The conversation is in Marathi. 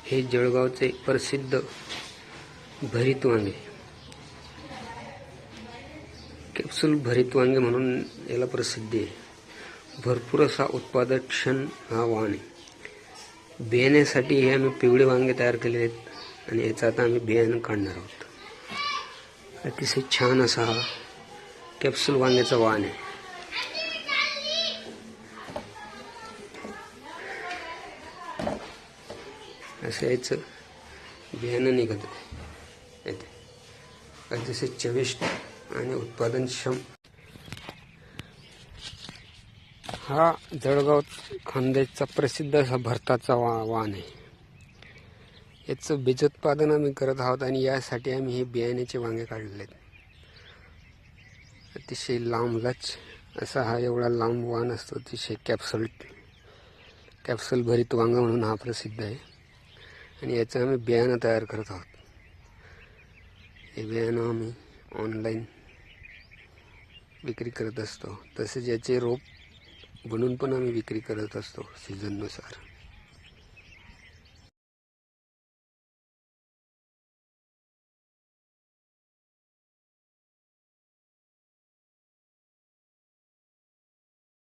हे जळगावचे प्रसिद्ध भरीत वांगे, कॅप्सूल भरीत वांगे म्हणून याला प्रसिद्धी आहे। भरपूर असा उत्पादकक्षम हा वाण आहे। बियाण्यासाठी हे आम्ही पिवळे वांगे तयार केले आहेत आणि याचा आता आम्ही बियाणं काढणार आहोत। अतिशय छान असा हा कॅप्सूल वांग्याचा वाण आहे। असं याचं बियाणं निघत आहे। अतिशय चविष्ट आणि उत्पादनक्षम हा जळगाव खानदेशचा प्रसिद्ध असा भरताचा वाण आहे। याचं बीजोत्पादन आम्ही करत आहोत आणि यासाठी आम्ही हे बियाण्याचे वांगे काढलेले आहेत। अतिशय लांबलच असा हा एवढा लांब वाण असतो। अतिशय कॅप्सूल भरीत वांगा म्हणून हा प्रसिद्ध आहे आणि याचं आम्ही बियाणं तयार करत आहोत। हे बियाणं आम्ही ऑनलाईन विक्री करत असतो। तसेच याचे रोप बनवून पण आम्ही विक्री करत असतो सीझननुसार।